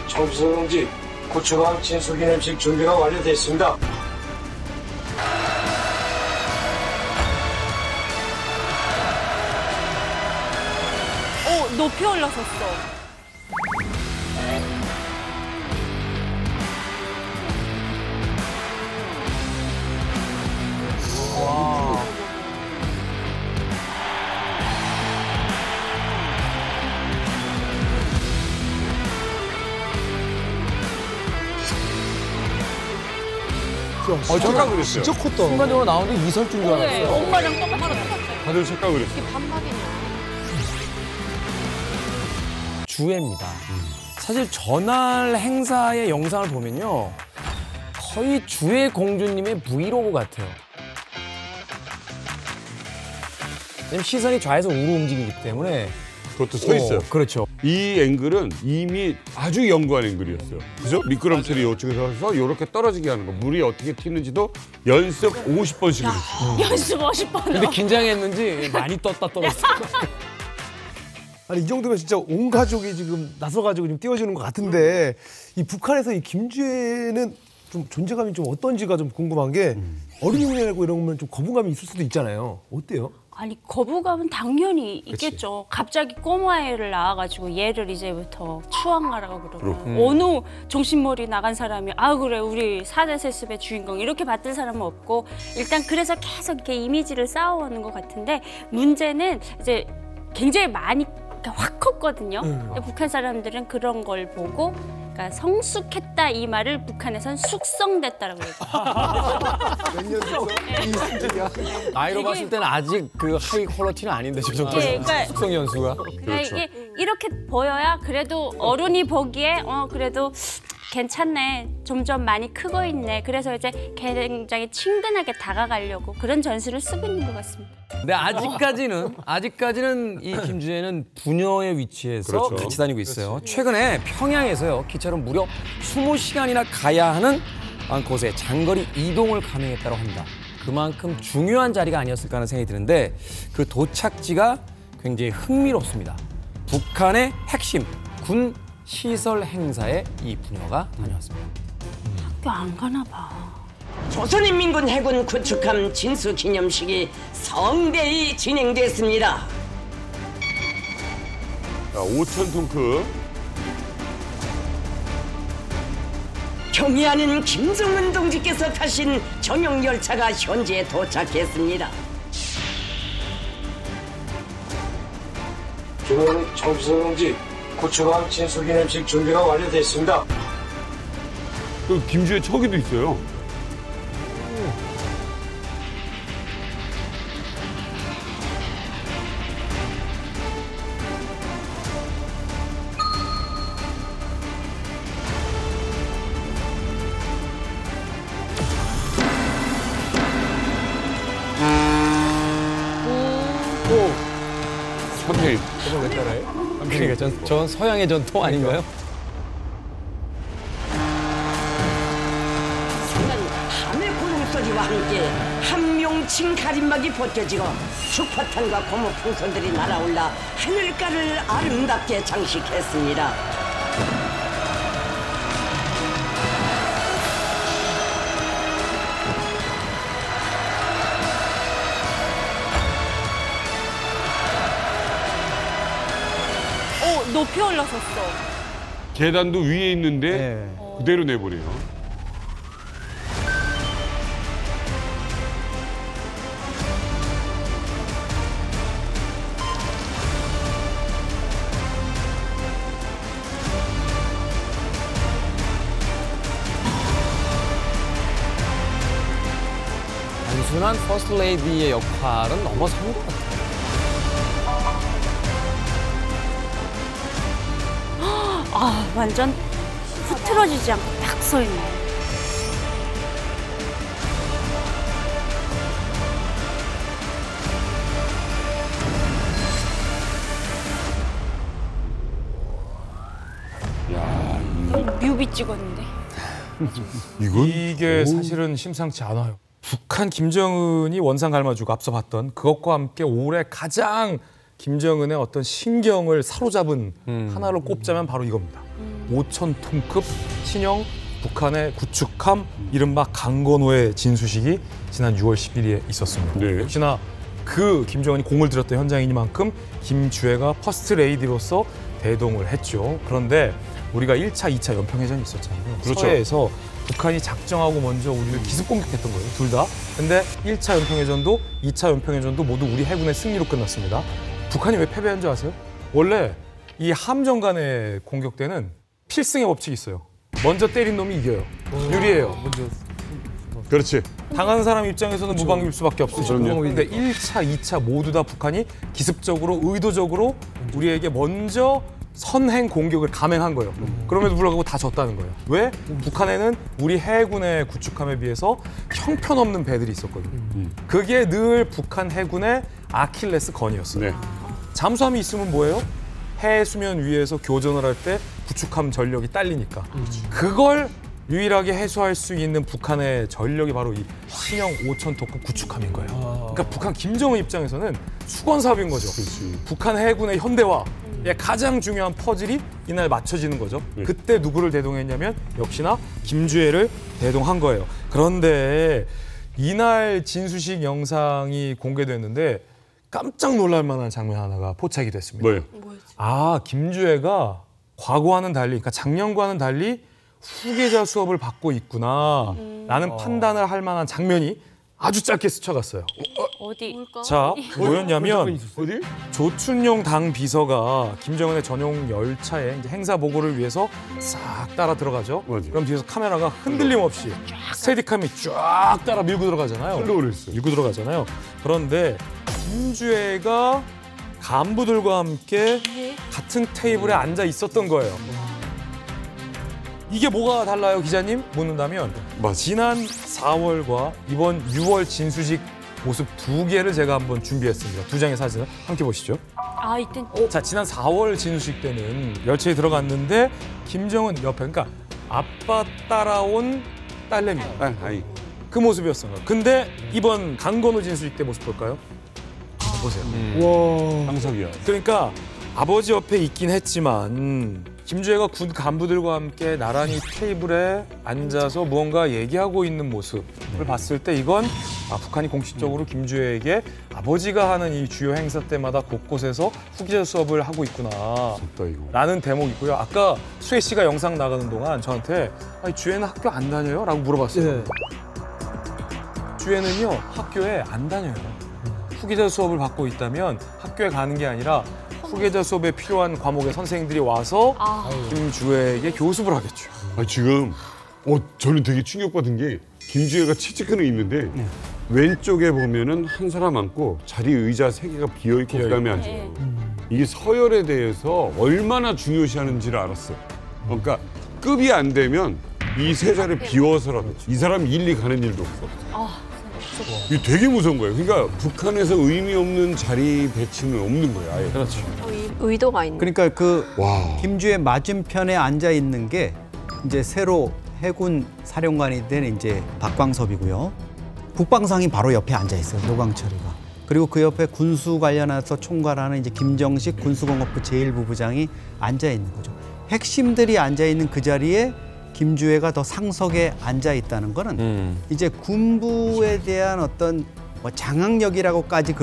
정수성 동지 구축함 진수기념식 준비가 완료됐습니다. 높이 올라섰어. 와. 착각 그랬어요. 진짜 컸다. 순간적으로 나오는데 이설준 줄 네, 알았어요. 엄마랑 똑같아. 다들 착각을 했어요. 이게 반박이냐. 주회입니다. 사실 전날 행사의 영상을 보면요. 거의 주회 공주님의 브이로그 같아요. 왜냐면 시선이 좌에서 우로 움직이기 때문에. 그것도 서 있어요. 그렇죠. 이 앵글은 이미 아주 연구한 앵글이었어요. 그죠? 미끄럼틀이 이쪽에서 서서 이렇게 떨어지게 하는 거. 물이 어떻게 튀는지도 연습 50번씩 했어요. 연습 50번. 근데 긴장했는지 많이 떴다 떨었어. 아니 이 정도면 진짜 온 가족이 지금 나서가지고 지금 띄워주는 것 같은데 이 북한에서 이 김주혜는 좀 존재감이 좀 어떤지가 좀 궁금한 게 어린이날고 이런 거면 좀 거부감이 있을 수도 있잖아요. 어때요? 아니 거부감은 당연히 있겠죠. 갑자기 꼬마 애를 낳아가지고 얘를 이제부터 추앙하라고 그러고 어느 정신머리 나간 사람이 아 그래 우리 사대 세습의 주인공 이렇게 받들 사람은 없고 일단 그래서 계속 이렇게 이미지를 쌓아오는 것 같은데 문제는 이제 굉장히 많이 확 컸거든요. 북한 사람들은 그런 걸 보고 그러니까 성숙했다 이 말을 북한에선 숙성됐다라고 해요. 몇년 됐어? 나이로 봤을 때는 아직 그 하이 퀄러티는 아닌데 저 정도 그러니까 숙성 연수가. 그러니까 이게 이렇게 보여야 그래도 어른이 보기에 그래도 괜찮네. 점점 많이 크고 있네. 그래서 이제 굉장히 친근하게 다가가려고 그런 전술을 쓰고 있는 것 같습니다. 근데 아직까지는 이 김주혜는 부녀의 위치에서 그렇죠. 같이 다니고 있어요. 최근에 평양에서요. 기차로 무려 20시간이나 가야 하는 곳에 장거리 이동을 감행했다고 합니다. 그만큼 중요한 자리가 아니었을까 하는 생각이 드는데 그 도착지가 굉장히 흥미롭습니다. 북한의 핵심 군 시설 행사에 이 부녀가 다녀왔습니다. 학교 안 가나 봐. 조선인민군 해군 구축함 진수 기념식이 성대히 진행됐습니다. 자, 5,000톤급. 경의하는 김정은 동지께서 타신 전용 열차가 현재 도착했습니다. 주변 정수성 동지 구축함 진수기념식 준비가 완료됐습니다. 그 김주혜 척이도 있어요. 선생님. 저걸 왜 따라해? 그러니까 전 서양의 전통 아닌가요? 밤의 고동소리와 함께 한명칭 가림막이 벗겨지고 축포탄과 고무 풍선들이 날아올라 하늘가를 아름답게 장식했습니다. 높이 올라섰어. 계단도 위에 있는데 네. 그대로 내버려요. 단순한 퍼스트 레이디의 역할은 넘어선 것 같아요. 아 완전 흐트러지지 않고 딱 서 있네. 뮤비 찍었는데. 이게 사실은 심상치 않아요. 북한 김정은이 원상 갈마주고 앞서 봤던 그것과 함께 올해 가장 김정은의 어떤 신경을 사로잡은 하나를 꼽자면 바로 이겁니다. 5,000톤급 신형 북한의 구축함 이른바 강건호의 진수식이 지난 6월 10일에 있었습니다. 네. 역시나 그 김정은이 공을 들였던 현장이니만큼 김주애가 퍼스트 레이디로서 대동을 했죠. 그런데 우리가 1차, 2차 연평해전이 있었잖아요. 그렇죠. 서해에서 북한이 작정하고 먼저 우리를 기습 공격했던 거예요. 둘 다. 근데 1차 연평해전도 2차 연평해전도 모두 우리 해군의 승리로 끝났습니다. 북한이 왜 패배한 줄 아세요? 원래 이 함정 간의 공격 때는 필승의 법칙이 있어요. 먼저 때린 놈이 이겨요. 유리해요. 그렇지. 당하는 사람 입장에서는 무방비일 수밖에 없어요. 그럼요. 근데 1차, 2차 모두 다 북한이 기습적으로 의도적으로 우리에게 먼저 선행 공격을 감행한 거예요. 그럼에도 불구하고 다 졌다는 거예요. 왜? 북한에는 우리 해군의 구축함에 비해서 형편없는 배들이 있었거든요. 그게 늘 북한 해군의 아킬레스건이었어요. 네. 잠수함이 있으면 뭐예요? 해 수면 위에서 교전을 할 때 구축함 전력이 딸리니까. 그걸 유일하게 해소할 수 있는 북한의 전력이 바로 이 신형 5,000톤급 구축함인 거예요. 그러니까 북한 김정은 입장에서는 수건 사업인 거죠. 북한 해군의 현대화의 가장 중요한 퍼즐이 이날 맞춰지는 거죠. 네. 그때 누구를 대동했냐면 역시나 김주애를 대동한 거예요. 그런데 이날 진수식 영상이 공개됐는데 깜짝 놀랄 만한 장면 하나가 포착이 됐습니다. 뭐예요? 아, 김주애가 과거와는 달리, 그러니까 작년과는 달리 후계자 수업을 받고 있구나 라는 판단을 할 만한 장면이 아주 짧게 스쳐갔어요. 어디? 자, 뭐였냐면 어디? 조춘용 당 비서가 김정은의 전용 열차에 이제 행사 보고를 위해서 싹 따라 들어가죠. 맞아요. 그럼 뒤에서 카메라가 흔들림 없이 스테디캄이 쫙 따라 밀고 들어가잖아요. 흘러오랬어요. 밀고 들어가잖아요. 그런데 김주애가 간부들과 함께 같은 테이블에 앉아 있었던 거예요. 이게 뭐가 달라요, 기자님? 묻는다면 맞아. 지난 4월과 이번 6월 진수식 모습 두 개를 제가 한번 준비했습니다. 두 장의 사진을 함께 보시죠. 아, 이땐 자, 지난 4월 진수식 때는 열차에 들어갔는데 김정은 옆에, 그러니까 아빠 따라온 딸내미 아이. 그 모습이었어요. 근데 이번 강건호 진수식 때 모습 볼까요? 보세요. 상석이야. 그러니까 아버지 옆에 있긴 했지만 김주애가 군 간부들과 함께 나란히 테이블에 앉아서 무언가 얘기하고 있는 모습을 봤을 때 이건 북한이 공식적으로 김주애에게 아버지가 하는 이 주요 행사 때마다 곳곳에서 후기자 수업을 하고 있구나 다 이거. 라는 대목이고요. 아까 수혜 씨가 영상 나가는 동안 저한테 아니, 주애는 학교 안 다녀요? 라고 물어봤어요. 주애는요 학교에 안 다녀요. 후기자 수업을 받고 있다면 학교에 가는 게 아니라 후계자 수업에 필요한 과목의 선생님들이 와서 김주애에게 교습을 하겠죠. 지금 저는 되게 충격받은 게 김주애가 채찍근에 있는데 왼쪽에 보면은 한 사람 앉고 자리 의자 3개가 비어있고 그다음에 앉아요. 이게 서열에 대해서 얼마나 중요시하는지를 알았어. 그러니까 급이 안 되면 이 세 자리를 비워서라도 이 사람이 일리 가는 일도 없어. 이게 되게 무서운 거예요. 그러니까 북한에서 의미 없는 자리 배치는 없는 거예요. 아예. 그렇죠. 의도가 있는. 그러니까 그 와. 김주애 맞은편에 앉아 있는 게 이제 새로 해군 사령관이 된 이제 박광섭이고요. 국방상이 바로 옆에 앉아 있어요. 노광철이가. 그리고 그 옆에 군수 관련해서 총괄하는 이제 김정식 군수공업부 제1부부장이 앉아 있는 거죠. 핵심들이 앉아 있는 그 자리에 김주애가 더 상석에 앉아 있다는 거는 이제 군부에 대한 어떤 뭐 장악력이라고까지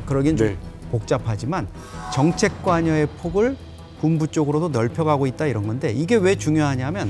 그러긴 좀 복잡하지만 정책 관여의 폭을 군부 쪽으로도 넓혀가고 있다 이런 건데 이게 왜 중요하냐면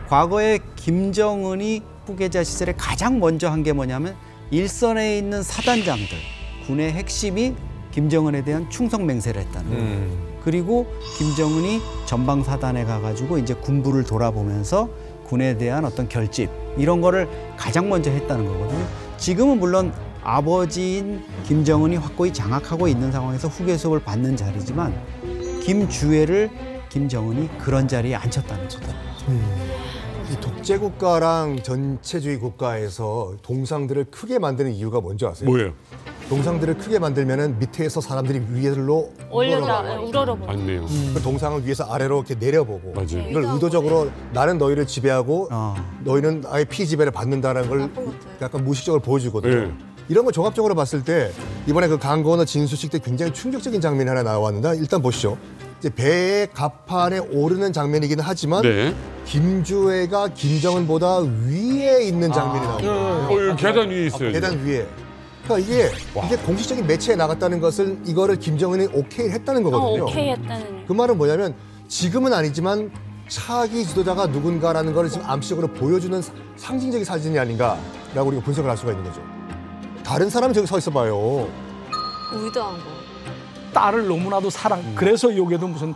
과거에 김정은이 후계자 시절에 가장 먼저 한 게 뭐냐면 일선에 있는 사단장들, 군의 핵심이 김정은에 대한 충성 맹세를 했다는 거예요. 그리고 김정은이 전방사단에 가가지고 이제 군부를 돌아보면서 군에 대한 어떤 결집 이런 거를 가장 먼저 했다는 거거든요. 지금은 물론 아버지인 김정은이 확고히 장악하고 있는 상황에서 후계 수업을 받는 자리지만 김주애를 김정은이 그런 자리에 앉혔다는 거죠. 이 독재 국가랑 전체주의 국가에서 동상들을 크게 만드는 이유가 뭔지 아세요? 뭐예요? 동상들을 크게 만들면은 밑에서 사람들이 위로 올려다 우러러보고. 맞네요. 그 동상을 위에서 아래로 이렇게 내려보고 맞아요. 이걸 의도적으로 나는 너희를 지배하고 너희는 아예 피지배를 받는다는 걸 약간 무의식적으로 보여주거든요. 네. 이런 걸 종합적으로 봤을 때 이번에 그 강건호 진수식 때 굉장히 충격적인 장면이 하나 나왔는데 일단 보시죠. 이제 배의 갑판에 오르는 장면이기는 하지만 네. 김주애가 김정은보다 위에 있는 장면이 나옵니다. 계단 위에 있어요. 계단 위에. 그러니까 이게 공식적인 매체에 나갔다는 것을 이거를 김정은이 오케이 했다는 거거든요. 오케이 했다는. 그 말은 뭐냐면 지금은 아니지만 차기 지도자가 누군가라는 걸 지금 암시적으로 보여주는 상징적인 사진이 아닌가라고 우리가 분석을 할 수가 있는 거죠. 다른 사람이 저기 서 있어 봐요. 의도한 거. 딸을 너무나도 그래서 여기에도 무슨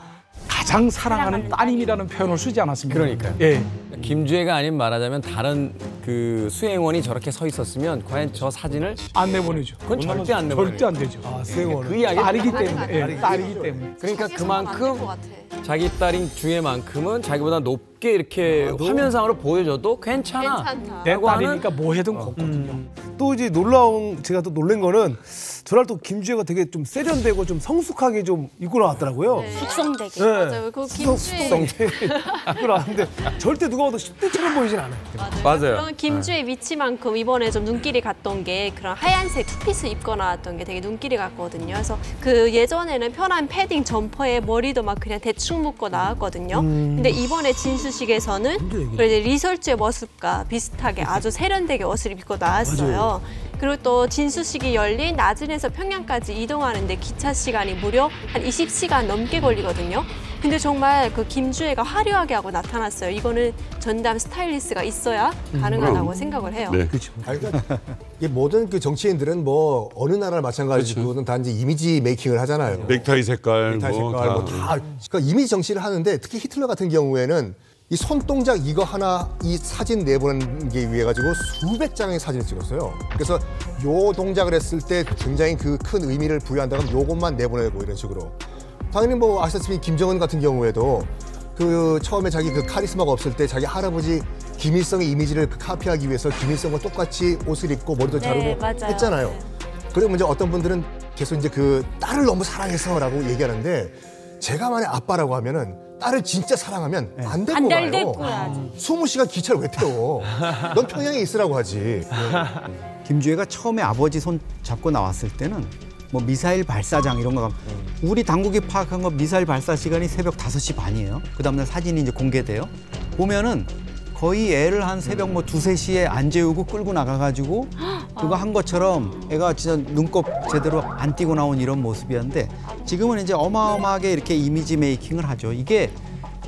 가장 사랑하는 따님이라는 표현을 쓰지 않았습니까? 그러니까요. 예. 김주애가 아닌 말하자면 다른 그 수행원이 저렇게 서 있었으면 과연 저 사진을 안 내보내죠. 그건 절대 안 내보내죠. 절대 안 되죠. 수행원은. 그 이야기 딸이기 때문에. 예, 딸이기 때문에. 그러니까 안될것 그만큼 같아. 자기 딸인 주애만큼은 자기보다 높게 이렇게 화면상으로 보여줘도 괜찮아. 괜찮다. 내 라고 하는 딸이니까 뭐 해든 좋거든요. 또 이제 제가 또 놀란 거는 저날 또 김주애가 되게 좀 세련되고 좀 성숙하게 좀 입고 나왔더라고요. 숙성되게. 맞아요. 그 김주애. 입고 나왔는데 절대 누가 봐도 10대처럼 보이진 않아요. 맞아요. 그런 김주의 위치만큼 이번에 좀 눈길이 갔던 게 그런 하얀색 투피스 입고 나왔던 게 되게 눈길이 갔거든요. 그래서 그 예전에는 편한 패딩 점퍼에 머리도 막 그냥 대충 묶고 나왔거든요. 근데 이번에 진수식에서는 그래도 이제 리설주의 모습과 비슷하게 아주 세련되게 옷을 입고 나왔어요. 그리고 또 진수식이 열린 나진에서 평양까지 이동하는데 기차 시간이 무려 한 20시간 넘게 걸리거든요. 근데 정말 그 김주애가 화려하게 하고 나타났어요. 이거는 전담 스타일리스트가 있어야 가능하다고 생각을 해요. 네. 그렇죠. 그러니까 이게 모든 그 정치인들은 뭐 어느 나라를 마찬가지고 단지 이미지 메이킹을 하잖아요. 넥타이 색깔, 넥타이 색깔 다. 뭐 다. 그러니까 이미지 정치를 하는데 특히 히틀러 같은 경우에는 이 손동작 이거 하나 이 사진 내보내기 위해 가지고 수백 장의 사진을 찍었어요. 그래서 요 동작을 했을 때 굉장히 그 큰 의미를 부여한다면 요것만 내보내고 이런 식으로. 당연히 뭐 아시다시피 김정은 같은 경우에도 그 처음에 자기 그 카리스마가 없을 때 자기 할아버지 김일성의 이미지를 카피하기 위해서 김일성과 똑같이 옷을 입고 머리도 자르고 맞아요. 했잖아요. 그리고 이제 어떤 분들은 계속 이제 그 딸을 너무 사랑해서라고 얘기하는데 제가 만약 아빠라고 하면은 딸을 진짜 사랑하면 안 데리고 안 데리고 가요. 가야지. 20시간 기차를 왜 태워? 넌 평양에 있으라고 하지. 김주애가 처음에 아버지 손 잡고 나왔을 때는 뭐 미사일 발사장 이런 거 가면 우리 당국이 파악한 거 미사일 발사 시간이 새벽 5시 반이에요. 그 다음날 사진이 이제 공개돼요. 보면은 거의 애를 한 새벽 뭐 2, 3시에 안 재우고 끌고 나가가지고 그거 한 것처럼 애가 진짜 눈곱 제대로 안 띄고 나온 이런 모습이었는데 지금은 이제 어마어마하게 이렇게 이미지 메이킹을 하죠. 이게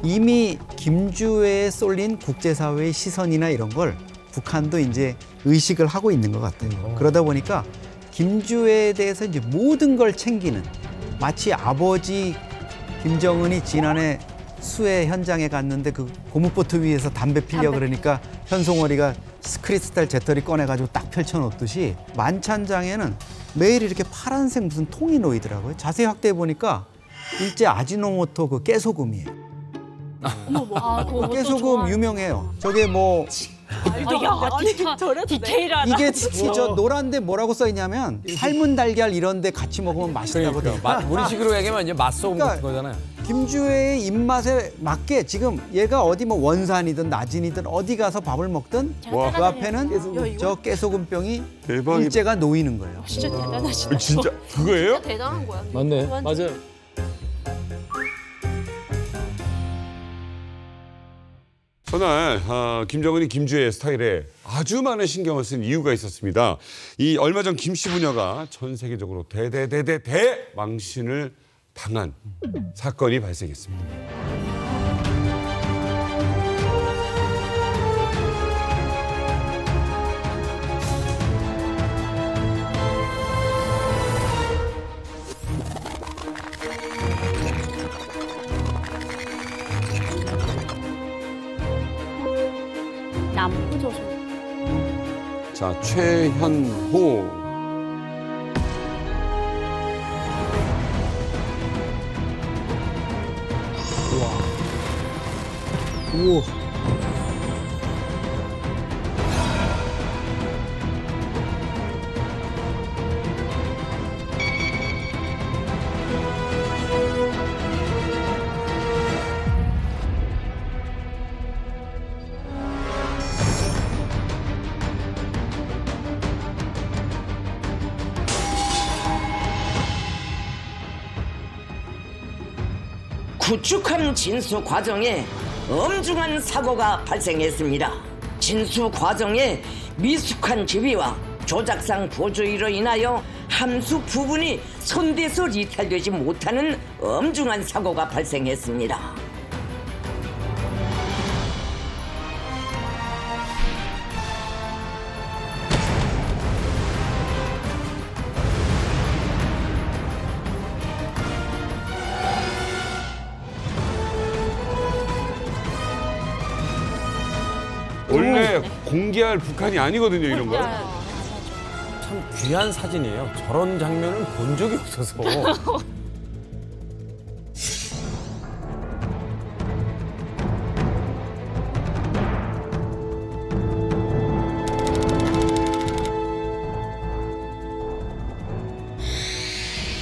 이미 김주애에 쏠린 국제사회의 시선이나 이런 걸 북한도 이제 의식을 하고 있는 것 같아요. 그러다 보니까 김주애에 대해서 이제 모든 걸 챙기는 마치 아버지 김정은이 지난해 수해 현장에 갔는데 그 고무보트 위에서 담배 피려 그러니까 현송월이가 크리스탈 재떨이 꺼내가지고 딱 펼쳐놓듯이 만찬장에는 매일 이렇게 파란색 무슨 통이 놓이더라고요. 자세히 확대해 보니까 일제 아지노모토 그 깨소금이에요. 깨소금 유명해요. 저게 뭐 디테일하다. 이게 저 노란데 뭐라고 써 있냐면 삶은 달걀 이런데 같이 먹으면 맛있다거든요. 우리식으로 얘기하면 이제 맛소금 같은 거잖아요. 김주애의 입맛에 맞게 지금 얘가 어디 뭐 원산이든 나진이든 어디 가서 밥을 먹든 그 앞에는 저 깨소금병이 대박이다. 일제가 놓이는 거예요. 진짜 대단하시다. 진짜 그거예요? 대단한 거야. 맞네. 완전. 맞아요. 그날 김정은이 김주애 스타일에 아주 많은 신경을 쓴 이유가 있었습니다. 이 얼마 전 김씨 부녀가 전 세계적으로 대망신을 당한 사건이 발생했습니다. 남부조선. 자, 최현호. 우와. 구축함 진수 과정에 엄중한 사고가 발생했습니다. 진수 과정에 미숙한 지휘와 조작상 보조위로 인하여 함수 부분이 손대서 이탈되지 못하는 엄중한 사고가 발생했습니다. 원래 공개할 북한이 아니거든요, 이런 거. 참 귀한 사진이에요. 저런 장면은 본 적이 없어서.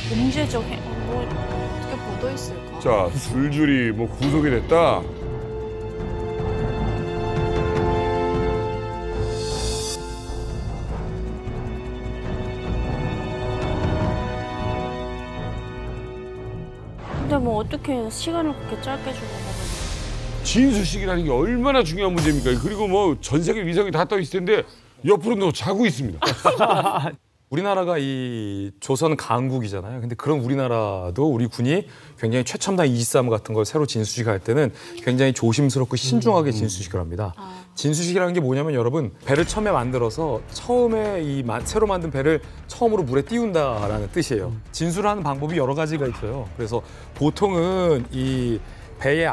경제적 뭐 어떻게 묻어 있을까? 자, 줄줄이 뭐 구속이 됐다. 근데 뭐 어떻게 시간을 그렇게 짧게 주고 진수식이라는 게 얼마나 중요한 문제입니까? 그리고 뭐 전 세계 위성이 다 떠 있을 텐데 옆으로는 자고 있습니다. 우리나라가 이 조선 강국이잖아요. 근데 그런 우리나라도 우리 군이 굉장히 최첨단 23 같은 걸 새로 진수식할 때는 굉장히 조심스럽고 신중하게 진수식을 합니다. 진수식이라는 게 뭐냐면 여러분 배를 처음에 만들어서 처음에 이 새로 만든 배를 처음으로 물에 띄운다라는 뜻이에요. 진수를 하는 방법이 여러 가지가 있어요. 그래서 보통은 이 배의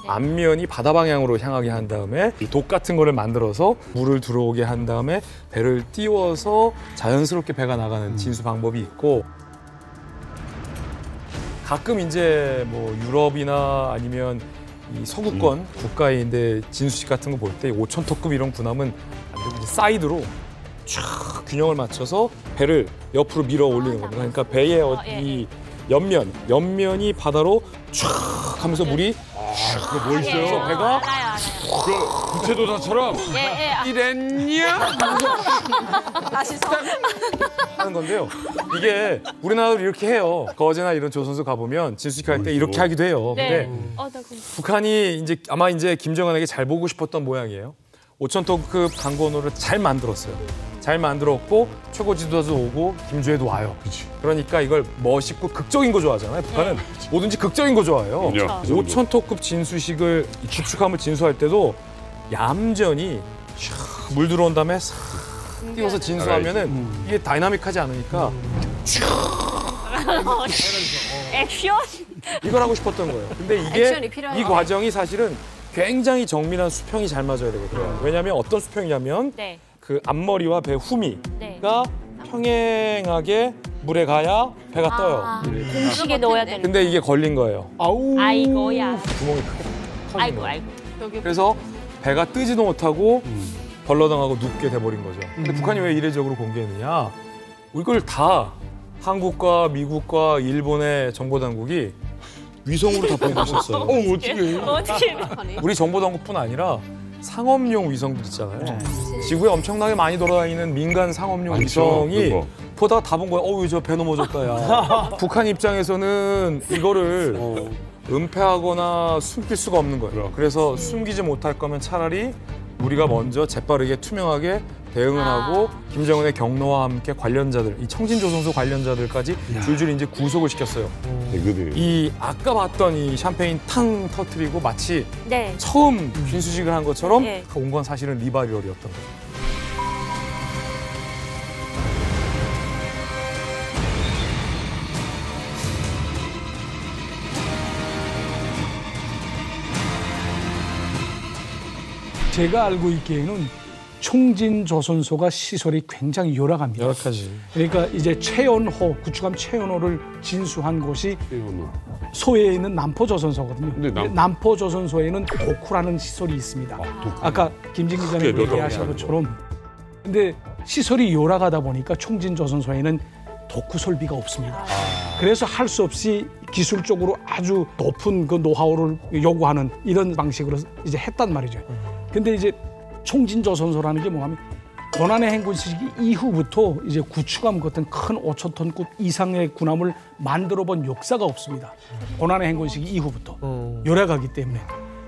앞면이 바다 방향으로 향하게 한 다음에 이 독 같은 거를 만들어서 물을 들어오게 한 다음에 배를 띄워서 자연스럽게 배가 나가는 진수 방법이 있고 가끔 이제 뭐 유럽이나 아니면 이 서구권 국가인데 진수식 같은 거 볼 때 5,000톤급 이런 군함은 사이드로 쫙 균형을 맞춰서 배를 옆으로 밀어 올리는 겁니다. 그러니까 배의 이 옆면이 바다로 쫙 하면서 물이 그거 뭐 있어요? 배가 그 구체도사처럼 이랬냐? 하는 건데요. 이게 우리나라도 이렇게 해요. 거제나 이런 조선소 가보면 진수식할 때 이렇게 하기도 해요. 근데 북한이 이제 아마 이제 김정은에게 잘 보고 싶었던 모양이에요. 5,000톤급 강건호를 잘 만들었어요. 잘 만들었고 최고 지도자도 오고 김주애도 와요. 그러니까 이걸 멋있고 극적인 거 좋아하잖아요. 북한은 뭐든지 극적인 거 좋아해요. 5,000톤급 진수식을 구축함을 진수할 때도 얌전히 물 들어온 다음에 싹 띄워서 진수하면은 이게 다이나믹하지 않으니까 액션? 이걸 하고 싶었던 거예요. 근데 이게 이 과정이 사실은 굉장히 정밀한 수평이 잘 맞아야 되거든요. 왜냐하면 어떤 수평이냐면 그 앞머리와 배 후미가 평행하게 물에 가야 배가 떠요. 공식에 넣어야 되는. 근데 이게 걸린 거예요. 아이고야. 구멍이 크게 터진 거예요. 아이고. 그래서 배가 뜨지도 못하고 벌러덩하고 눕게 돼버린 거죠. 근데 북한이 왜 이례적으로 공개했느냐? 이걸 다 한국과 미국과 일본의 정보당국이 위성으로 다 보고 있었어요. 어떻게? 우리 정보당국뿐 아니라 상업용 위성들 있잖아요. 지구에 엄청나게 많이 돌아다니는 민간 상업용 위성이 보다가 다 본 거야. 어우, 저 배 넘어졌다, 야. 북한 입장에서는 이거를 은폐하거나 숨길 수가 없는 거예요. 그래서 숨기지 못할 거면 차라리 우리가 먼저 재빠르게 투명하게 대응을 하고 김정은의 경로와 함께 관련자들, 이 청진조선소 관련자들까지 줄줄이 이제 구속을 시켰어요. 이 아까 봤던 이 샴페인 탕 터트리고 마치 처음 진수식을 한 것처럼 온 건 사실은 리바리얼이었던 거죠. 제가 알고 있기에는 총진조선소가 시설이 굉장히 열악합니다. 열악하지. 그러니까 이제 최연호, 구축함 최연호를 진수한 곳이 소해에 있는 남포조선소거든요. 남포조선소에는 도쿠라는 시설이 있습니다. 아까 김진 기자님 얘기하신 것처럼. 근데 시설이 열악하다 보니까 총진조선소에는 도쿠 설비가 없습니다. 그래서 할 수 없이 기술적으로 아주 높은 그 노하우를 요구하는 이런 방식으로 이제 했단 말이죠. 근데 이제 총진조선소라는 게 뭐냐면 고난의 행군 시기 이후부터 이제 구축함 같은 큰 5,000톤급 이상의 군함을 만들어 본 역사가 없습니다. 고난의 행군 시기 이후부터 열애가기 때문에.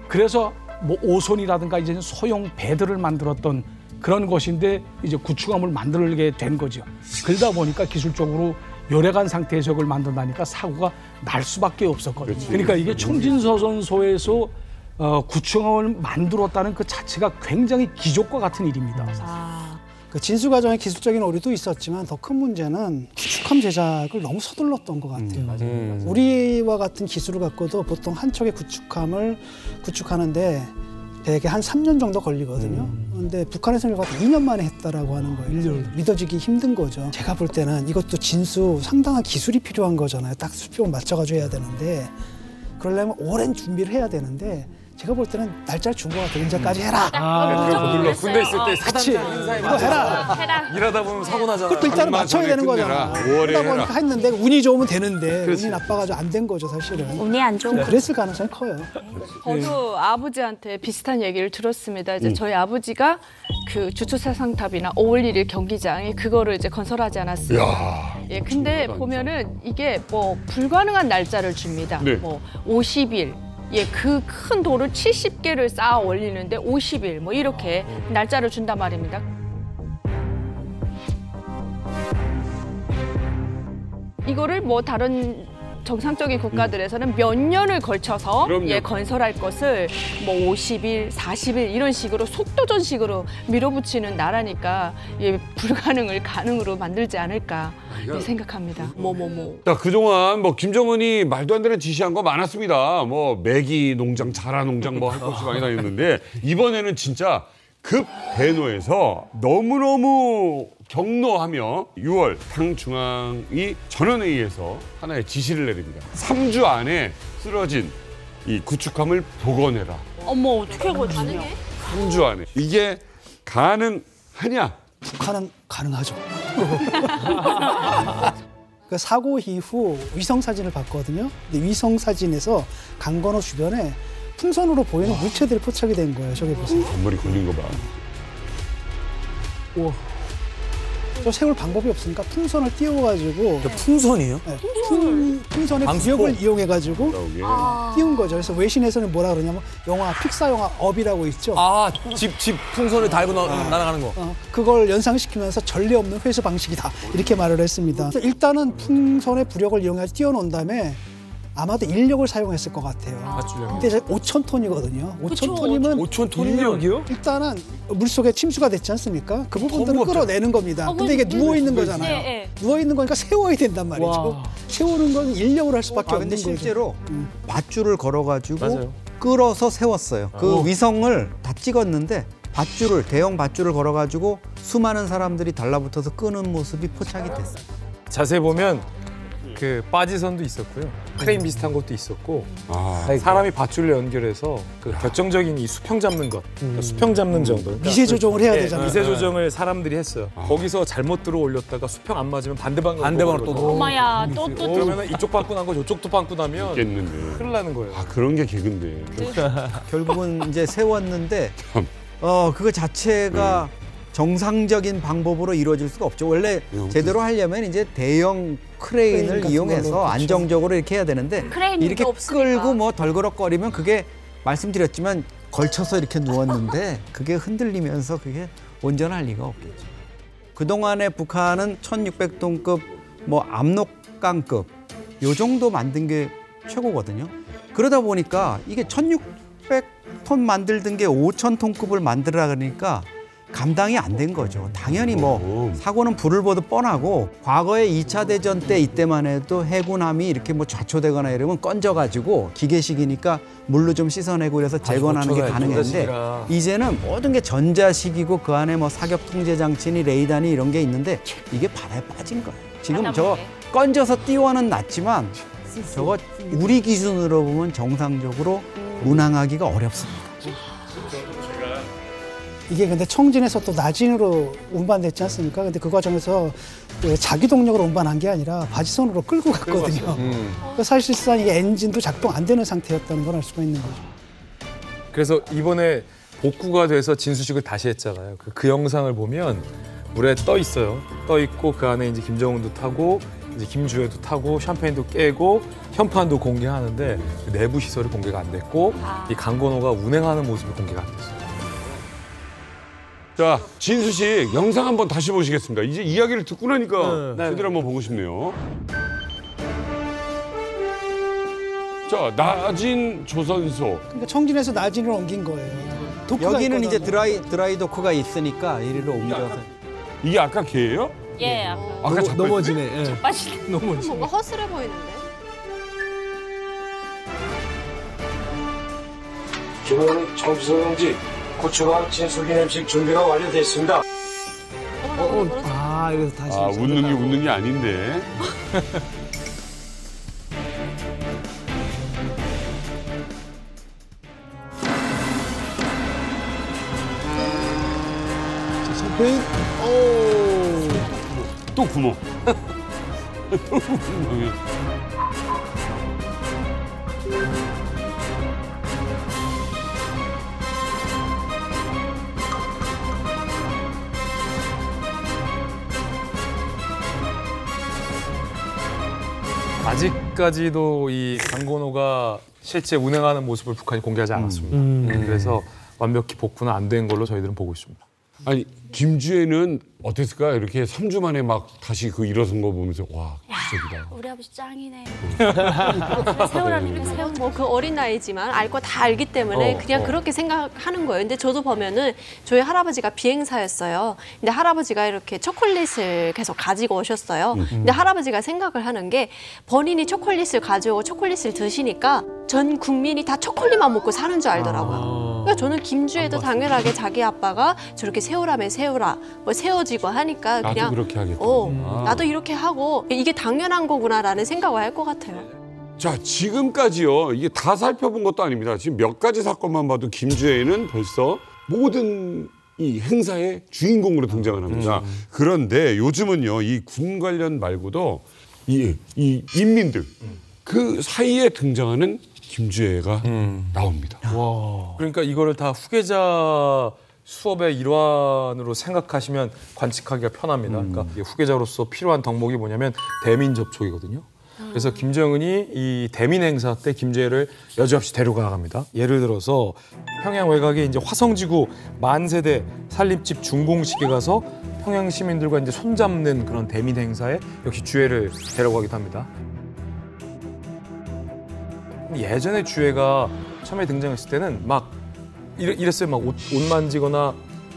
그래서 뭐 오선이라든가 이제 소형 배들을 만들었던 그런 것인데 이제 구축함을 만들게 된 거죠. 그러다 보니까 기술적으로 열애간 상태에서 이걸 만든다니까 사고가 날 수밖에 없었거든요. 그러니까 이게 청진서전소에서 구축함을 만들었다는 그 자체가 굉장히 기적과 같은 일입니다. 그 진수 과정의 기술적인 오류도 있었지만 더 큰 문제는 구축함 제작을 너무 서둘렀던 것 같아요. 우리와 같은 기술을 갖고도 보통 한 척의 구축함을 구축하는데 대개 한 3년 정도 걸리거든요. 그런데 북한에서는 2년 만에 했다라고 하는 거예요. 믿어지기 힘든 거죠. 제가 볼 때는 이것도 진수 상당한 기술이 필요한 거잖아요. 딱 수평 맞춰가지고 해야 되는데 그러려면 오랜 준비를 해야 되는데 제가 볼 때는 날짜를 준 것 같아요. 언제까지 해라. 군대 있을 때 사단장 행사에 이거 해라. 일하다 보면 사고 나잖아. 그것도 일단은 맞춰야 되는 거잖아. 5월에 그러다 보니까 했는데 운이 좋으면 되는데 그렇지. 운이 나빠가지고 안 된 거죠, 사실은. 운이 안 좋은 거. 그랬을 가능성이 커요. 저도 아버지한테 비슷한 얘기를 들었습니다. 이제 저희 아버지가 그 주추사상탑이나 5월 1일 경기장이 그거를 이제 건설하지 않았어요. 예, 근데 보면은 이게 뭐 불가능한 날짜를 줍니다. 네. 뭐 50일. 예, 그 큰 돌을 70개를 쌓아 올리는데 50일 뭐 이렇게 날짜를 준단 말입니다. 이거를 뭐 다른 정상적인 국가들에서는 몇 년을 걸쳐서 예, 건설할 것을 뭐 50일, 40일 이런 식으로 속도전식으로 밀어붙이는 나라니까 예, 불가능을 가능으로 만들지 않을까 예, 생각합니다. 자, 그동안 뭐 김정은이 말도 안 되는 지시한 거 많았습니다. 뭐 매기 농장, 자라 농장 뭐 할 것이 많이 다녔는데 이번에는 진짜 급 대노해서 너무너무 격노하며 6월 당 중앙위 전원회의에서 하나의 지시를 내립니다. 3주 안에 쓰러진 이 구축함을 복원해라. 어머, 어떻게 거짓냐. 3주 안에. 이게 가능하냐? 북한은 가능하죠. 그 사고 이후 위성 사진을 봤거든요. 근데 위성 사진에서 강건호 주변에 풍선으로 보이는 물체들이 포착이 된 거예요. 저기 보세요. 앞머리 걸린 거 봐. 우와. 저 세울 방법이 없으니까 풍선을 띄워가지고. 풍선이에요? 네, 풍선의 부력을 이용해가지고 띄운 거죠. 그래서 외신에서는 뭐라 그러냐면 영화 픽사 영화 업이라고 있죠. 집 풍선을 달고 날아가는 거. 그걸 연상시키면서 전례 없는 회수 방식이다 이렇게 말을 했습니다. 일단은 풍선의 부력을 이용해서 띄워놓은 다음에 아마도 인력을 사용했을 것 같아요. 근데 이제 5,000톤이거든요. 5,000톤이면 5,000톤 인력이요? 일단은 물속에 침수가 됐지 않습니까? 그 부분들을 끌어내는 겁니다. 근데 이게 누워 있는 거잖아요. 네. 누워 있는 거니까 세워야 된단 말이죠. 세우는 건 인력으로 할 수밖에 없는 근데 거죠. 실제로 밧줄을 걸어가지고 맞아요. 끌어서 세웠어요. 그 위성을 다 찍었는데 대형 밧줄을 걸어가지고 수많은 사람들이 달라붙어서 끄는 모습이 포착이 됐어요. 자세히 보면 그 빠지선도 있었고요. 크레인 비슷한 것도 있었고 사람이 밧줄을 연결해서 그 결정적인 이 수평 잡는 것, 그러니까 수평 잡는 정도. 그러니까 미세 조정을 해야 되잖아요. 미세 조정을 사람들이 했어요. 거기서 잘못 들어 올렸다가 수평 안 맞으면 반대방으로 또 엄마야, 또. 그러면 이쪽 빵꾸 난 거 저쪽도 빵꾸 나면 있겠는데. 큰일 나는 거예요. 그런 게 개근데. 결국은 이제 세웠는데 그거 자체가 정상적인 방법으로 이루어질 수가 없죠. 원래 제대로 하려면 이제 대형 크레인을 이용해서 안정적으로 이렇게 해야 되는데 이렇게 끌고 뭐 덜그럭거리면 그게 말씀드렸지만 걸쳐서 이렇게 누웠는데 그게 흔들리면서 그게 온전할 리가 없겠죠. 그동안에 북한은 1,600톤급 뭐 압록강급 요 정도 만든 게 최고거든요. 그러다 보니까 이게 1,600톤 만들던 게 5,000톤급을 만들라 그러니까 감당이 안 된 거죠. 당연히 뭐 사고는 불을 보듯 뻔하고 과거에 2차 대전 때 이때만 해도 해군함이 이렇게 뭐 좌초되거나 이러면 건져가지고 기계식이니까 물로 좀 씻어내고 그래서 재건하는 게 가능했는데 이제는 모든 게 전자식이고 그 안에 뭐 사격 통제 장치니 레이더니 이런 게 있는데 이게 바다에 빠진 거예요. 지금 저거 건져서 띄워는 놨지만 저거 우리 기준으로 보면 정상적으로 운항하기가 어렵습니다. 이게 근데 청진에서 또 나진으로 운반됐지 않습니까? 근데 그 과정에서 자기 동력으로 운반한 게 아니라 바지선으로 끌고 갔거든요. 그러니까 사실상 이게 엔진도 작동 안 되는 상태였다는 걸 알 수가 있는 거죠. 그래서 이번에 복구가 돼서 진수식을 다시 했잖아요. 그 영상을 보면 물에 떠 있어요. 떠 있고 그 안에 이제 김정은도 타고 이제 김주애도 타고 샴페인도 깨고 현판도 공개하는데 그 내부 시설이 공개가 안 됐고 이 강건호가 운행하는 모습이 공개가 안 됐어요. 자, 진수식 영상 한번 다시 보시겠습니다. 이제 이야기를 듣고 나니까 제대로 한번 보고 싶네요. 자, 나진 조선소. 그러니까 청진에서 나진을 옮긴 거예요. 도크가 여기는 이제 있거든요. 드라이 도크가 있으니까 이리로 옮겨서. 이게 아까 걔예요? 예, 아까 넘어지네. 예. 빠지네. 넘어지네. 뭔가 허술해 보이는데. 김웅 청지서 동지 고추방 진수기념식 준비가 완료됐습니다. 이래서 다시. 아, 웃는 게 아닌데. 샴페인. 또 구멍. 또 구멍이. 아직까지도 이 강건호가 실제 운행하는 모습을 북한이 공개하지 않았습니다. 그래서 완벽히 복구는 안 된 걸로 저희들은 보고 있습니다. 아니, 김주애는 어땠을까? 이렇게 3주 만에 막 다시 그 일어선 거 보면서 와, 기적이다. 우리 아버지 짱이네. 세월하니까 세월. 뭐 그 어린 나이지만 알 거 다 알기 때문에 그냥 그렇게 생각하는 거예요. 근데 저도 보면은 저희 할아버지가 비행사였어요. 근데 할아버지가 이렇게 초콜릿을 계속 가지고 오셨어요. 근데 할아버지가 생각을 하는 게 본인이 초콜릿을 가져오고 초콜릿을 드시니까 전 국민이 다 초콜릿만 먹고 사는 줄 알더라고요. 그러니까 저는 김주애도 당연하게 자기 아빠가 저렇게 세우라면 세우라, 뭐 세워지고 하니까 나도 그냥 그렇게 하겠다. 나도 이렇게 하고 이게 당연한 거구나라는 생각을 할 것 같아요. 자, 지금까지요. 이게 다 살펴본 것도 아닙니다. 지금 몇 가지 사건만 봐도 김주애는 벌써 모든 이 행사의 주인공으로 등장을 합니다. 그런데 요즘은요, 이 군 관련 말고도 이 인민들 그 사이에 등장하는 김주애가 나옵니다. 그러니까 이거를 다 후계자 수업의 일환으로 생각하시면 관측하기가 편합니다. 그러니까 이게 후계자로서 필요한 덕목이 뭐냐면 대민 접촉이거든요. 그래서 김정은이 이 대민 행사 때 김주애를 여지없이 데려가갑니다. 예를 들어서 평양 외곽에 이제 화성지구 만세대 살림집 준공식에 가서 평양 시민들과 이제 손잡는 그런 대민 행사에 역시 주애를 데려가기도 합니다. 예전에 주애가 처음에 등장했을 때는 막 이랬어요. 막 옷 만지거나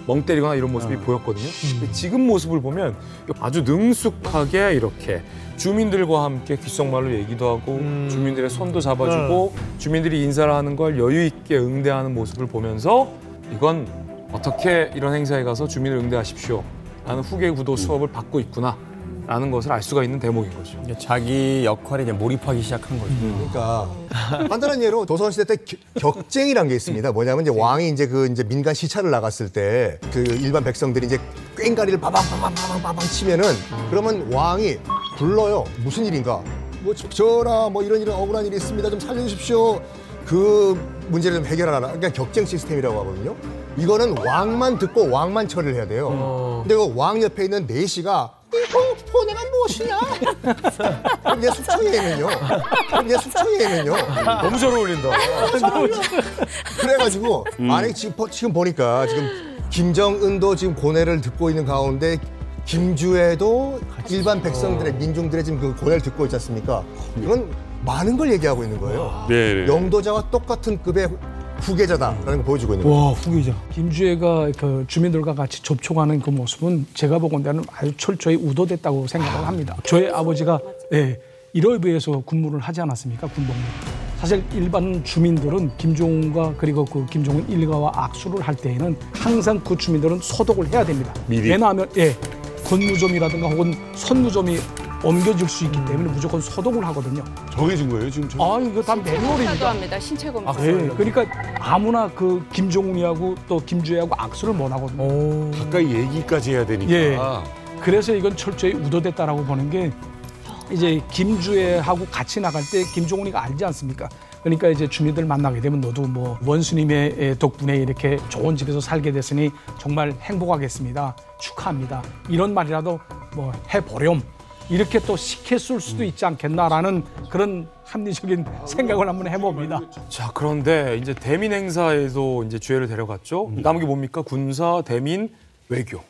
멍 때리거나 이런 모습이 보였거든요. 근데 지금 모습을 보면 아주 능숙하게 이렇게 주민들과 함께 귓속말로 얘기도 하고 주민들의 손도 잡아주고 주민들이 인사를 하는 걸 여유 있게 응대하는 모습을 보면서 이건 어떻게 이런 행사에 가서 주민을 응대하십시오 라는 후계 구도 수업을 받고 있구나 라는 것을 알 수가 있는 대목인 거죠. 자기 역할에 이제 몰입하기 시작한 거죠. 그러니까 간단한 예로 조선시대 때 격쟁이라는 게 있습니다. 뭐냐면 이제 왕이 이제 민간 시찰을 나갔을 때 그 일반 백성들이 이제 꽹가리를 빠방빠방빠방 치면은 그러면 왕이 불러요. 무슨 일인가? 뭐 전하 뭐 이런 억울한 일이 있습니다. 좀 살려주십시오. 그 문제를 좀 해결하라. 그러니까 격쟁 시스템이라고 하거든요. 이거는 왕만 듣고 왕만 처리를 해야 돼요. 근데 그 왕 옆에 있는 내시가 이거 보내가 무엇이냐? 내 숙청에는요. 너무 잘 어울린다. 그래가지고 만약 지금 보니까 지금 김정은도 지금 고뇌를 듣고 있는 가운데 김주애도 일반 백성들의 민중들의 지금 그 고뇌를 듣고 있지 않습니까? 이건 많은 걸 얘기하고 있는 거예요. 네네. 영도자와 똑같은 급의 후계자다라는 걸 보여주고 있는 거예요. 와, 후계자. 김주애가 그 주민들과 같이 접촉하는 그 모습은 제가 보건대는 아주 철저히 우도됐다고 생각을 합니다. 저희 아버지가 일월부에서 군무를 하지 않았습니까? 군복무. 사실 일반 주민들은 김종훈과 그리고 그 김종훈 일가와 악수를 할 때에는 항상 그 주민들은 소독을 해야 됩니다. 미리? 왜냐하면 건무점이라든가 혹은 선무점이 옮겨질 수 있기 때문에 무조건 소독을 하고든요. 정해진 거예요 지금? 이거 다 매뉴얼입니다. 합니다. 신체 검사. 그러니까 아무나 그 김종훈이하고 또 김주애하고 악수를 못 하거든요. 가까이 얘기까지 해야 되니까. 그래서 이건 철저히 우도됐다라고 보는 게 이제 김주애하고 같이 나갈 때 김종훈이가 알지 않습니까? 그러니까 이제 주민들 만나게 되면 너도 뭐 원수님의 덕분에 이렇게 좋은 집에서 살게 됐으니 정말 행복하겠습니다. 축하합니다. 이런 말이라도 뭐 해보렴. 이렇게 또 시켰을 수도 있지 않겠나라는 그런 합리적인 생각을 한번 해봅니다. 자, 그런데 이제 대민 행사에도 이제 주애를 데려갔죠. 남은 게 뭡니까? 군사, 대민, 외교.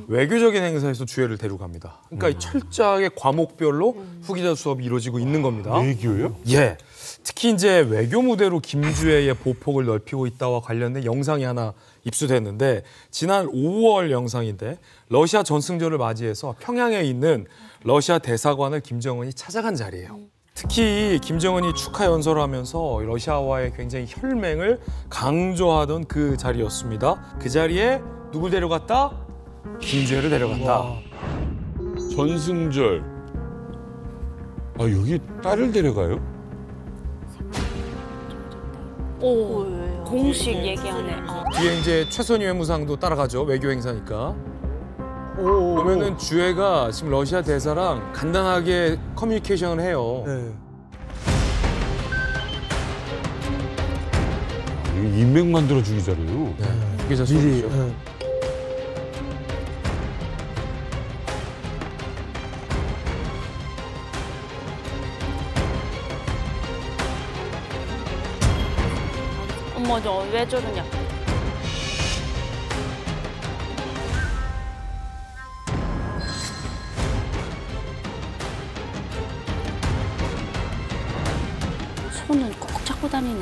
외교적인 행사에서 주애를 데려갑니다. 그러니까 이 철저하게 과목별로 후기자 수업이 이루어지고 있는 겁니다. 외교요? 예. 특히 이제 외교 무대로 김주애의 보폭을 넓히고 있다와 관련된 영상이 하나 입수됐는데 지난 5월 영상인데 러시아 전승절을 맞이해서 평양에 있는 러시아 대사관을 김정은이 찾아간 자리예요. 특히 김정은이 축하 연설을 하면서 러시아와의 굉장히 혈맹을 강조하던 그 자리였습니다. 그 자리에 누굴 데려갔다? 김주애를 데려갔다. 전승절. 아, 여기 딸을 데려가요? 오, 공식 얘기하네. 뒤에 이제 최선희 외무상도 따라가죠. 외교 행사니까. 보면은 주애가 지금 러시아 대사랑 간단하게 커뮤니케이션을 해요. 인맥 만들어 주기잖아요. 후계자 수업이죠. 어머, 저 왜 저러냐. 손은 꼭 잡고 다니네.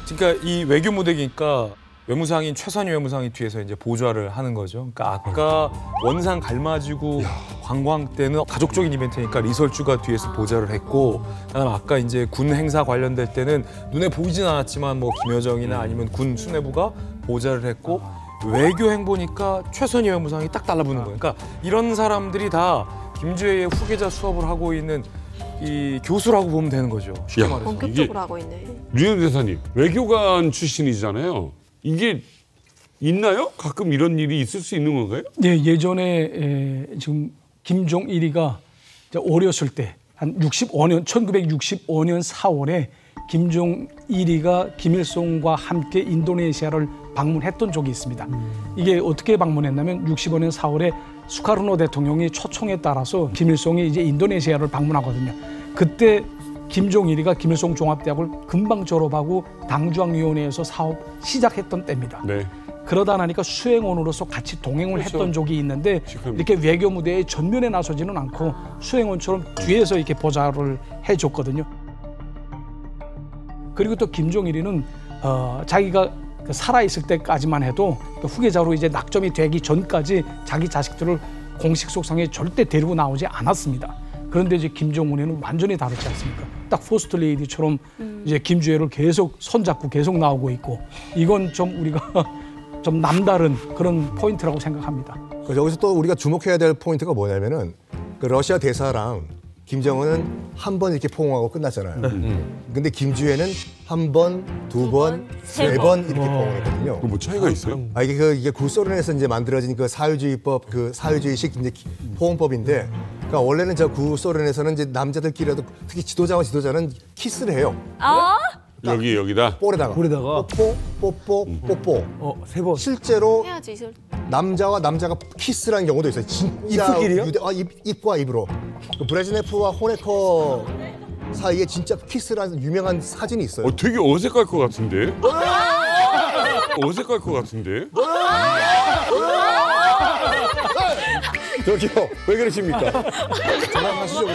그러니까 이 외교 무대기니까 외무상인 최선희 외무상이 뒤에서 이제 보좌를 하는 거죠. 그러니까 아까 원상 갈마지구 관광 때는 가족적인 이벤트니까 리설주가 뒤에서 보좌를 했고, 그다음에 아까 이제 군 행사 관련될 때는 눈에 보이진 않았지만 뭐 김여정이나 아니면 군 수뇌부가 보좌를 했고, 외교 행보니까 최선희 외무상이 딱 달라붙는 거예요. 그러니까 이런 사람들이 다 김주애의 후계자 수업을 하고 있는 이 교수라고 보면 되는 거죠. 쉽게 말해서. 본격적으로 하고 있네. 류영 대사님, 외교관 출신이잖아요. 이게 있나요? 가끔 이런 일이 있을 수 있는 건가요? 네, 예전에 지금 김종일이가 어렸을 때 한 1965년 4월에 김종일이가 김일성과 함께 인도네시아를 방문했던 적이 있습니다. 이게 어떻게 방문했냐면 65년 4월에 수카르노 대통령이 초청에 따라서 김일성이 이제 인도네시아를 방문하거든요. 그때 김종일이가 김일성 종합대학을 금방 졸업하고 당주학위원회에서 사업 시작했던 때입니다. 네. 그러다 나니까 수행원으로서 같이 동행을 했던 적이 있는데 이렇게 외교 무대에 전면에 나서지는 않고 수행원처럼 뒤에서 이렇게 보좌를 해줬거든요. 그리고 또 김종일이는 자기가 살아있을 때까지만 해도 후계자로 이제 낙점이 되기 전까지 자기 자식들을 공식 속상에 절대 데리고 나오지 않았습니다. 그런데 이제 김정은에는 완전히 다르지 않습니까? 딱 포스트 레이디처럼 이제 김주애를 계속 손잡고 계속 나오고 있고, 이건 좀 우리가 좀 남다른 그런 포인트라고 생각합니다. 여기서 또 우리가 주목해야 될 포인트가 뭐냐면은 그 러시아 대사랑 김정은은 한 번 이렇게 포옹하고 끝났잖아요. 근데 김주애는 한 번, 두 번, 세 번 이렇게 포옹했거든요. 뭐 차이가 있어요? 아, 이게 구소련에서 이제 만들어진 그 사회주의법, 그 사회주의식 이제 포옹법인데, 그러니까 원래는 저 구소련에서는 이제 남자들끼리라도 특히 지도자와 지도자는 키스를 해요. 여기다? 볼에다가 뽀뽀 세 번. 실제로 해야지. 남자와 남자가 키스라는 경우도 있어요. 진짜 입술끼리요? 입과 입으로. 그 브레즈네프와 호네커 사이에 진짜 키스라는 유명한 사진이 있어요. 되게 어색할 것 같은데? 어색할 것 같은데? 저기요, 왜 그러십니까? 전화하시죠.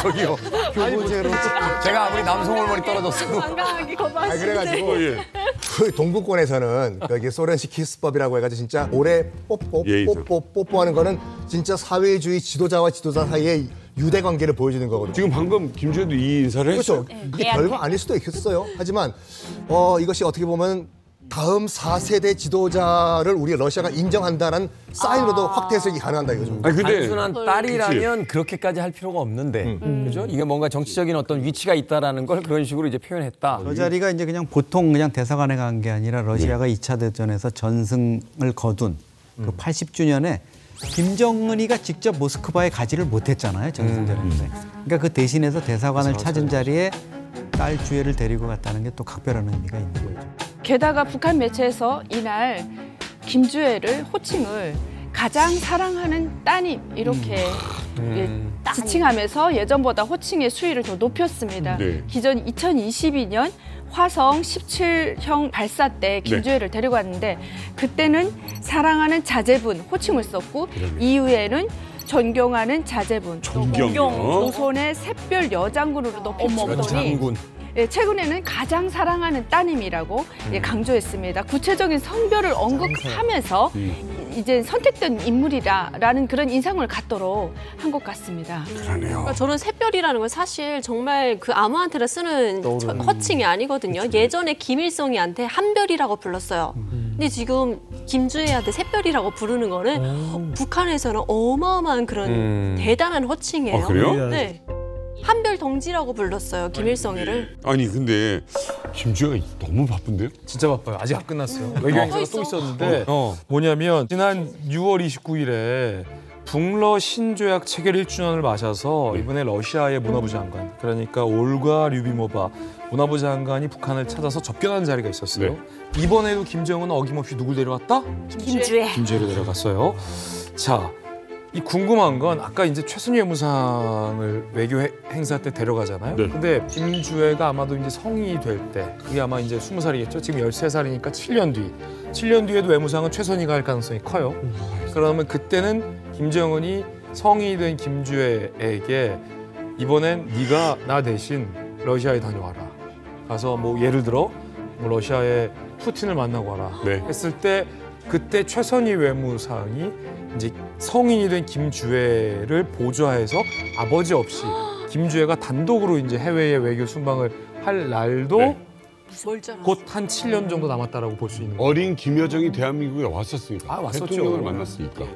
저기요. 교부제로. 제가 아무리 남성 호르몬이 떨어졌어도 건강하게 거부하시는데. 그래가지고 그 동구권에서는 여기 소련식 키스법이라고 해가지고 진짜 오래 뽀뽀하는 거는 진짜 사회주의 지도자와 지도자 사이의 유대 관계를 보여주는 거거든요. 지금 방금 김주애도 이 인사를 했죠? 그렇죠. 이게 별거 아닐 수도 있겠어요. 하지만 이것이 어떻게 보면 다음 4세대 지도자를 우리 러시아가 인정한다는 사인으로도 확대 해석이 가능하다 이거죠. 아니, 근데 단순한 딸이라면 그렇게까지 할 필요가 없는데, 그죠? 이게 뭔가 정치적인 어떤 위치가 있다라는 걸 그런 식으로 이제 표현했다. 저 자리가 이제 그냥 보통 그냥 대사관에 간 게 아니라 러시아가 2차 대전에서 전승을 거둔 그 80주년에 김정은이가 직접 모스크바에 가지를 못했잖아요, 전승전에. 그러니까 그 대신해서 대사관을 찾은 자리에 딸 주애를 데리고 갔다는 게 또 각별한 의미가 있는 거죠. 게다가 북한 매체에서 이날 김주애를 호칭을 가장 사랑하는 따님 이렇게 지칭하면서 예전보다 호칭의 수위를 더 높였습니다. 네. 기존 2022년 화성 17형 발사 때 김주애를 데리고 왔는데 그때는 사랑하는 자제분 호칭을 썼고 이후에는 존경하는 자제분, 조선의 샛별 여장군으로도 표출했더니 최근에는 가장 사랑하는 따님이라고 강조했습니다. 구체적인 성별을 언급하면서 이제 선택된 인물이라는 그런 인상을 갖도록 한 것 같습니다. 그러네요. 그러니까 저는 샛별이라는 건 사실 정말 그 아무한테나 쓰는 허칭이 아니거든요. 그치. 예전에 김일성이한테 한별이라고 불렀어요. 근데 지금 김주애한테 샛별이라고 부르는 거는 북한에서는 어마어마한 그런 대단한 허칭이에요. 아, 그래요? 네. 한별 동지라고 불렀어요, 김일성이를. 아니 근데 김주애가 너무 바쁜데요? 진짜 바빠요. 아직 안 끝났어요. 외교 행사가 또 있었는데 뭐냐면 지난 6월 29일에 북러 신조약 체결 1주년을 맞아서 이번에 러시아의 문화부 장관, 그러니까 올가 류비모바 문화부 장관이 북한을 찾아서 접견한 자리가 있었어요. 네. 이번에도 김정은은 어김없이 누굴 데려왔다? 김주애를 데려갔어요. 자, 이 궁금한 건 아까 이제 최순희 외무상을 외교 행사 때 데려가잖아요. 네. 근데 김주애가 아마도 이제 성인이 될 때, 그게 아마 이제 20살이겠죠. 지금 13살이니까 7년 뒤. 7년 뒤에도 외무상은 최선희가 할 가능성이 커요. 그러면 그때는 김정은이 성인이 된 김주애에게 이번엔 네가 나 대신 러시아에 다녀와라. 가서 뭐 예를 들어 뭐 러시아의 푸틴을 만나고 와라. 네. 했을 때 그때 최선희 외무상이 이제 성인이 된 김주애를 보좌해서 아버지 없이 김주애가 단독으로 이제 해외에 외교 순방을 할 날도 곧 한 7년 정도 남았다라고 볼 수 있는 거예요. 어린 김여정이 대한민국에 왔었으니까. 왔었죠. 대통령을 만났으니까.